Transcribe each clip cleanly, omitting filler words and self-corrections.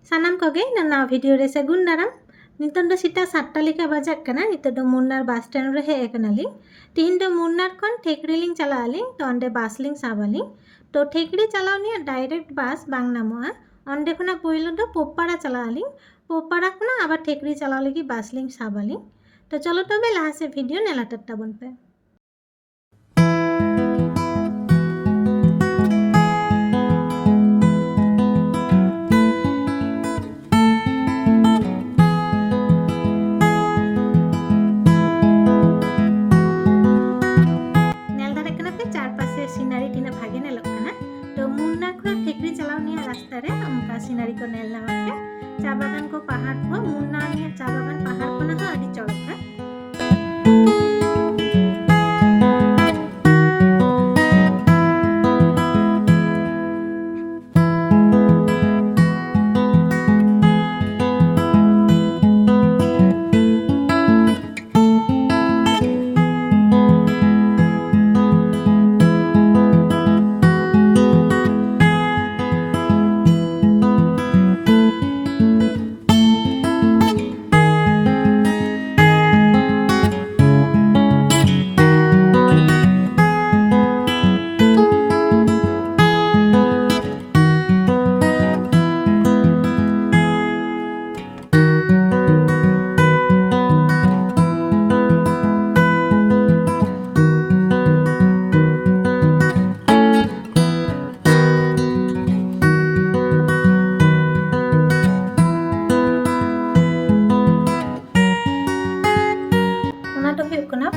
ᱥᱟᱱᱟᱢ ᱠᱚᱜᱮ ᱱᱟᱣᱟ ᱵᱷᱤᱰᱤᱭᱳ ᱨᱮ ᱥᱟᱹᱜᱩᱱ ᱫᱟᱨᱟᱢ। ᱱᱤᱛᱚᱜ ᱫᱚ ᱥᱮᱛᱟᱜ 7टा ᱞᱮᱠᱟ ᱵᱟᱡᱟᱜ ᱠᱟᱱᱟ। ᱱᱤᱛᱚᱜ ᱫᱚ ᱢᱩᱱᱱᱟᱨ ᱵᱟᱥ ᱥᱴᱮᱱᱰ ᱨᱮ ᱦᱮᱡ ᱟᱠᱟᱱᱟᱞᱤᱧ। ᱛᱤᱦᱤᱧ ᱫᱚ ᱢᱩᱱᱱᱟᱨ ᱠᱷᱚᱱ ᱴᱷᱮᱠᱲᱤ ᱞᱤᱧ ᱪᱟᱞᱟᱜ ᱟᱹᱞᱤᱧ। ᱛᱚ ᱚᱸᱰᱮ ᱵᱟᱥ ᱞᱤᱧ ᱥᱟᱵ ᱟᱹᱞᱤᱧ। ᱛᱚ ᱴᱷᱮᱠᱲᱤ ᱪᱟᱞᱟᱣ ᱨᱮᱭᱟᱜ ᱰᱟᱭᱨᱮक्ᱴ ᱵᱟᱥ ᱵᱟᱝ ᱧᱟᱢᱚᱜᱼᱟ। ᱚᱸᱰᱮ ᱠᱷᱚᱱᱟᱜ ᱯᱳᱭᱞᱳ ᱫᱚ ᱯᱳᱯᱟᱲᱟ ᱪᱟᱞᱟᱜ ᱟᱹᱞᱤᱧ। ᱯᱳᱯᱟᱲᱟ ᱠᱷᱚᱱᱟᱜ ᱟবার ᱴᱷᱮᱠᱲি ᱪᱟᱞᱟᱣ ᱞᱟᱹᱜᱤᱫ ᱵᱟᱥ ᱞᱤᱧ ᱥᱟᱵ ᱟᱹᱞᱤᱧ। ᱛᱚ ᱪᱚᱞᱚ ᱛᱚᱵᱮ ᱞᱟᱦᱟ ᱥᱮᱫ ᱵᱷᱤᱰᱤᱭᱳ ᱧᱮᱞ ᱦᱟᱛᱟᱲ ᱛᱟᱵᱚᱱ ᱯᱮ। ᱧᱮᱞ ᱫᱟᱲᱮᱭᱟᱜ ᱠᱟᱱᱟ ᱯᱮ ᱪᱟᱨᱯᱟᱥে সিনারি ᱛᱤᱱᱟᱹᱜ ᱵᱷᱟᱜᱮ ᱧᱮᱞᱚᱜ ᱠᱟᱱᱟ। ᱛᱚ ᱢᱩᱱᱱᱟᱨ ᱠᱷᱚᱱᱟᱜ ᱴᱷᱮᱠᱲি ᱪᱟᱞᱟᱣ ᱨᱮᱭᱟᱜ ᱨᱟᱥᱛᱟ ᱨᱮ ᱚᱱᱠᱟ সিনারি ᱠᱚ ᱧᱮᱞ ᱧᱟᱢᱟ ᱯᱮ। চা বাগান কো পাহাড় কো মুন্নার ᱨᱮᱭᱟᱜ চা বাগান পাহাড় ᱠᱷᱚᱱᱟᱜ ᱦᱚᱸ ᱟᱹᱰᱤ ᱪᱚᱲᱚᱠᱟ।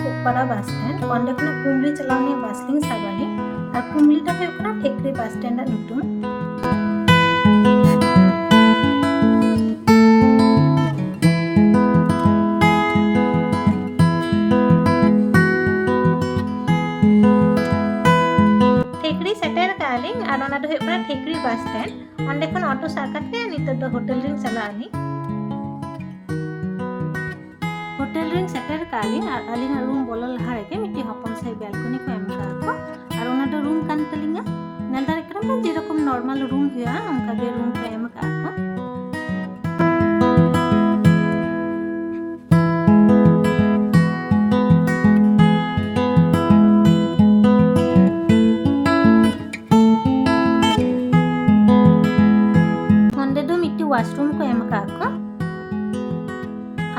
পোপাড়া বাস স্ট্যান্ড ᱚᱸᱰᱮ ᱠᱷᱚᱱᱟᱜ ᱠᱩᱢᱞᱤ ᱪᱟᱞᱟᱣ ᱨᱮᱭᱟᱜ ᱵᱟᱥ ᱞᱤᱧ ᱥᱟᱵ ᱟᱹᱞᱤᱧ ᱟᱨ ᱠᱩᱢᱞᱤটা ᱦᱩᱭᱩᱜ ᱠᱟᱱᱟ ᱴᱷᱮᱠᱲᱤ ᱵᱟᱥ ᱥᱴᱮন্ᱰ ᱨᱮᱭᱟᱜ ᱧᱩᱛᱩᱢ। ᱴᱷᱮᱠᱲি ᱥᱮᱴᱮᱨ ᱠᱟᱜ ᱟᱹᱞᱤᱧ ᱟᱨ ᱚᱱᱟ ᱫᱚ ᱦᱩᱭᱩᱜ ᱠᱟᱱᱟ ᱴᱷᱮᱠᱲᱤ ᱵᱟᱥ ᱥᱴᱮন্ড। ᱚᱸᱰᱮ ᱠᱷᱚᱱ ᱚᱴᱳ ᱥᱟᱵ ᱠᱟᱛᱮ ᱱᱤᱛᱚᱜ ᱫᱚ ᱦᱳᱴᱮᱞ ᱨᱤᱧ ᱪᱟᱞᱟᱜ ᱟᱹᱞᱤᱧ। হোটেল ᱨᱤᱧ ᱥᱮᱴᱮᱨ ᱠᱟᱜ ᱟᱹᱞᱤᱧ ᱟᱨ ᱟᱹᱞᱤᱧᱟᱜ ᱨᱩᱢ ᱵᱚᱞᱚ ᱞᱟᱦᱟ ᱨᱮᱜᱮ ᱢᱤᱫᱴᱤᱡ ᱦᱚᱯᱚᱱ ᱥᱟᱹᱦᱤᱡ ᱵᱮᱞᱠᱚᱱᱤ ᱠᱚ ᱮᱢ ᱠᱟᱜᱼᱟ ᱠᱚ ᱟᱨ ᱚᱱᱟ ᱫᱚ ᱨᱩᱢ ᱠᱟᱱ ᱛᱟᱹᱞᱤᱧᱟ। ᱧᱮᱞ ᱫᱟᱲᱮᱭᱟᱜ ᱠᱟᱱᱟ ᱯᱮ ᱡᱮᱨᱚᱠᱚᱢ ᱱᱚᱨᱢᱟᱞ ᱨᱩᱢ ᱦᱩᱭᱩᱜᱼᱟ ᱚᱱᱠᱟ ᱜᱮ ᱨᱩᱢ ᱠᱚ ᱮᱢ ᱠᱟᱜᱼᱟ ᱠᱚ। ᱚᱸᱰᱮ ᱫᱚ ᱢᱤᱫᱴᱤᱡ ᱣᱟᱥᱨᱩᱢ ᱠᱚ ᱮᱢ ᱠᱟᱜᱼᱟ ᱠᱚ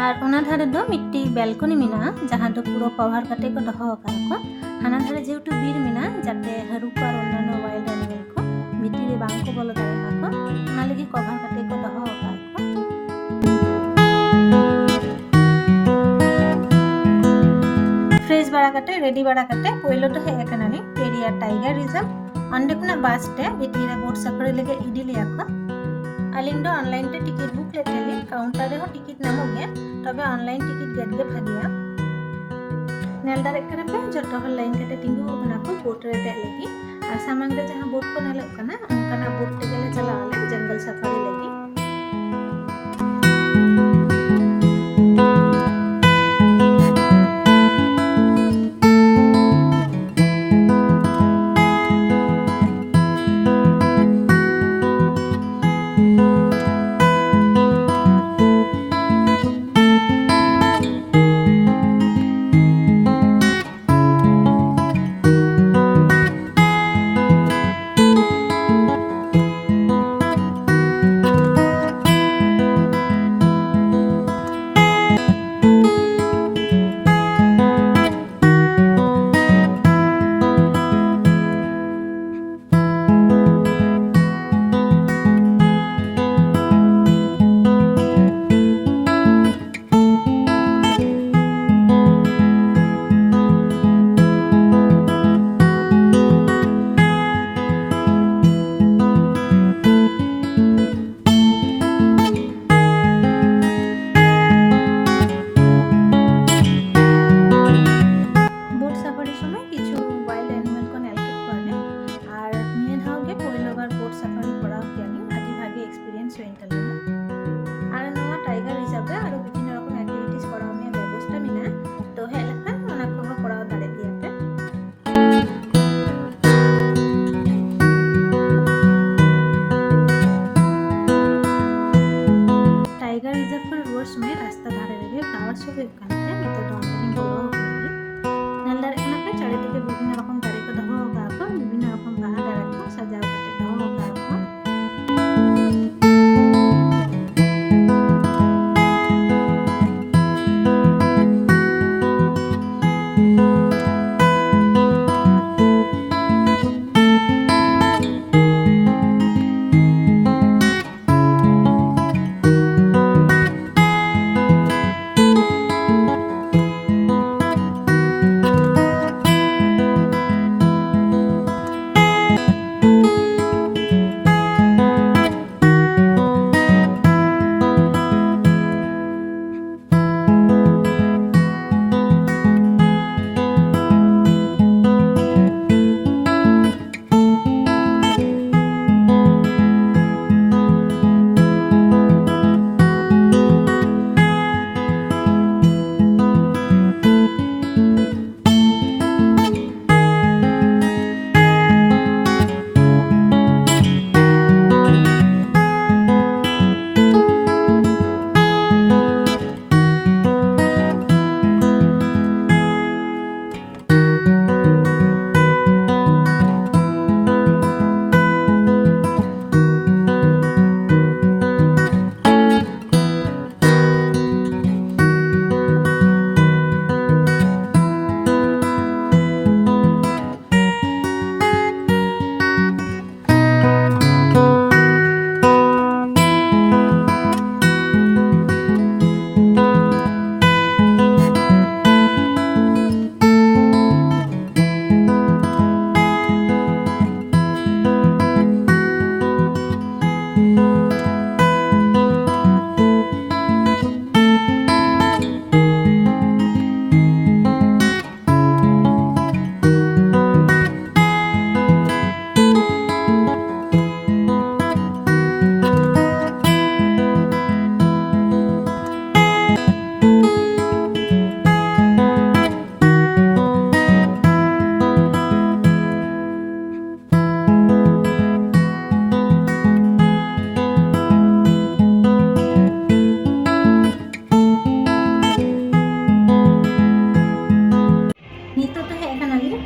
ᱟᱨ ᱚᱱᱟ ᱫᱷᱟᱨᱮ ᱫᱚ ᱢᱤᱫᱴᱤᱡ বেলকনি ᱢᱮᱱᱟᱜᱼᱟ ᱡᱟᱦᱟᱸ ᱫᱚ ᱯᱩᱨᱟᱹ কভার ᱠᱟᱛᱮ ᱠᱚ ᱫᱚᱦᱚ ᱟᱠᱟᱫᱟ ᱠᱚ। ᱦᱟᱱᱟ ᱫᱷᱟᱨᱮ যেহেতু বীর মেনার যাতে হারুক আর অন্যান্য ওয়াইল্ড অ্যানিমেল को ভিতরে রে বাং को বলো দাঁড়ায় को ᱚᱱᱟ ᱞᱟᱹᱜᱤᱫ কভার ᱠᱟᱛᱮ ᱠᱚ ᱫᱚᱦᱚ ᱟᱠᱟᱫᱟ ᱠᱚ। ফ্রেশ বাড়া কাটে রেডি বাড়া কাটে পয়লো তো ᱦᱮᱡ ᱟᱠᱟᱱᱟᱞᱤᱧ পেরিয়ার টাইগার রিজার্ভ। ᱚᱸᱰᱮ ᱠᱷᱚᱱᱟᱜ ᱵᱟᱥ ᱛᱮ ᱵᱷᱤᱛᱤᱨ ᱨᱮ ᱵᱳᱴ ᱥᱟᱯᱷᱟᱨᱤ ᱞᱟᱹᱜᱤᱫ ᱤᱫᱤ ᱞᱮᱭᱟ ᱠᱚ। ᱟᱹᱞᱤᱧ ᱫᱚ ᱚᱱᱞᱟᱭᱤᱱ ᱛᱮ ᱴᱤᱠᱤᱴ ᱵᱩᱠ ᱞᱮᱫ ᱛᱟᱦᱮᱸᱞᱤᱧ ᱠᱟᱣᱩᱱᱴᱟᱨ ᱨᱮᱦᱚᱸ ᱴᱤᱠᱤᱴ ᱧᱟᱢᱚᱜ ᱜᱮᱭᱟ ᱛᱚᱵᱮ ᱚᱱᱞᱟᱭᱤᱱ ᱴᱤᱠᱤᱴ ᱜᱮᱫ ᱜᱮ ᱵᱷᱟᱜᱮᱭᱟ। ᱧᱮᱞ ᱫᱟᱲᱮᱭᱟᱜ ᱠᱟᱱᱟ ᱯᱮ ᱡᱚᱛᱚ ᱦᱚᱲ ᱞᱟᱭᱤᱱ ᱠᱟᱛᱮ ᱛᱤᱸᱜᱩ ᱟᱠᱟᱱᱟ ᱠᱚ ᱵᱳᱴ ᱨᱮ ᱫᱮᱡ ᱞᱟᱹᱜᱤᱫ ᱟᱨ ᱥᱟᱢᱟᱝ ᱨᱮ ᱡᱟᱦᱟᱸ ᱵᱳᱴ ᱠᱚ ᱧᱮᱞᱚᱜ ᱠᱟᱱᱟ ᱚᱱᱠᱟᱱᱟᱜ ᱵᱳᱴ ᱛᱮᱜᱮ ᱞᱮ ᱪᱟᱞᱟᱜ ᱟᱞᱮ ᱡᱚᱝᱜᱚᱞ ᱥᱟᱯᱷᱟᱨᱤ ᱞᱟᱹᱜᱤᱫ।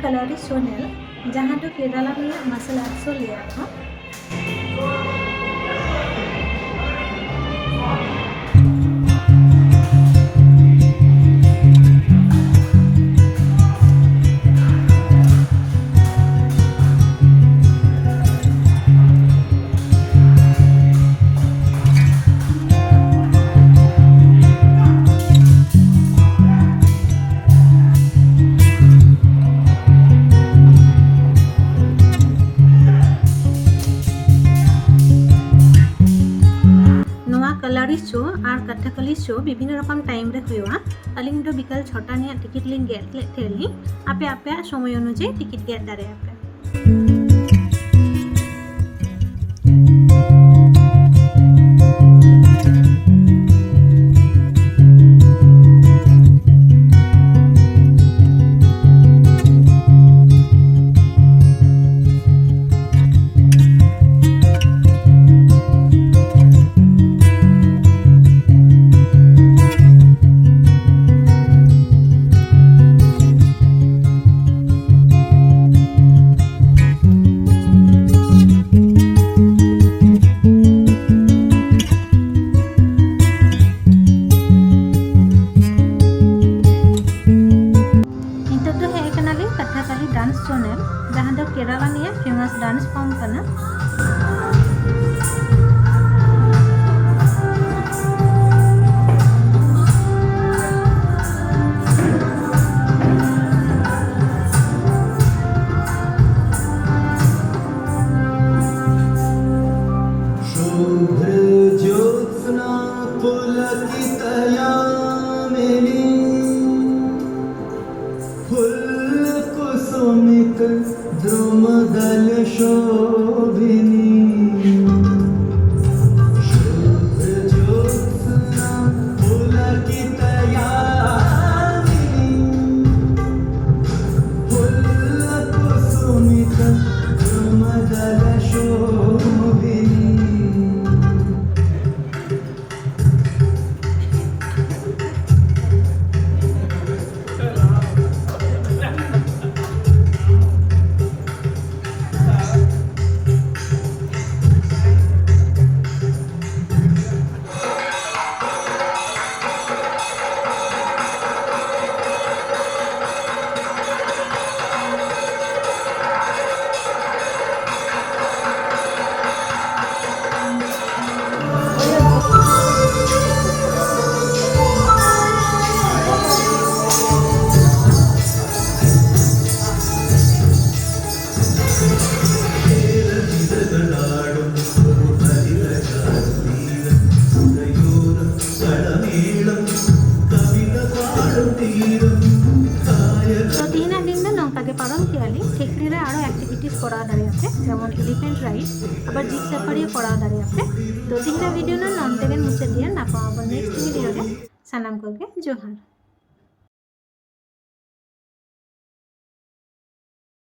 कलरी सोनेल जहाँ तो केरला में मार्शल आर्ट्स लिया था। कलरी शो और कथकली शो विभिन्न रकम टाइम रे हुआ। अलिंग दो बिकल छोटा निया टिकट लिंग गेट ले थेली आपे आपे समय अनुसार टिकट गेट दारे आपे। डांस चैनल जहाँ दो केरला निया फेमस डांस फॉर्म कना। द्रुमदल शोभिनी शुभ्र ज्योत्स्ना पुलकित यामिनी फुल्लकुसुमित द्रुमदल शोभिनी। ᱮᱞᱤᱯᱷᱮᱱᱴ ᱨᱟᱭᱤᱰ ᱟᱵᱟᱨ ᱡᱤᱯ ᱥᱟᱯᱷᱟᱨᱤ ᱠᱚᱨᱟᱣ ᱫᱟᱲᱮᱭᱟᱜ ᱯᱮ ᱛᱚ ᱛᱤᱦᱤᱧᱟᱜ ᱵᱷᱤᱰᱤᱭᱳ ᱱᱚᱰᱮ ᱜᱮ ᱢᱩᱪᱟᱹᱫ ᱫᱤᱭᱟ ᱱᱟᱯᱟᱭ ᱟᱵᱟᱨ ᱱᱮᱠᱥᱴ ᱵᱷᱤᱰᱤᱭᱳ ᱨᱮ ᱥᱟᱱᱟᱢ ᱠᱚᱜᱮ ᱡᱚᱦᱟᱨ।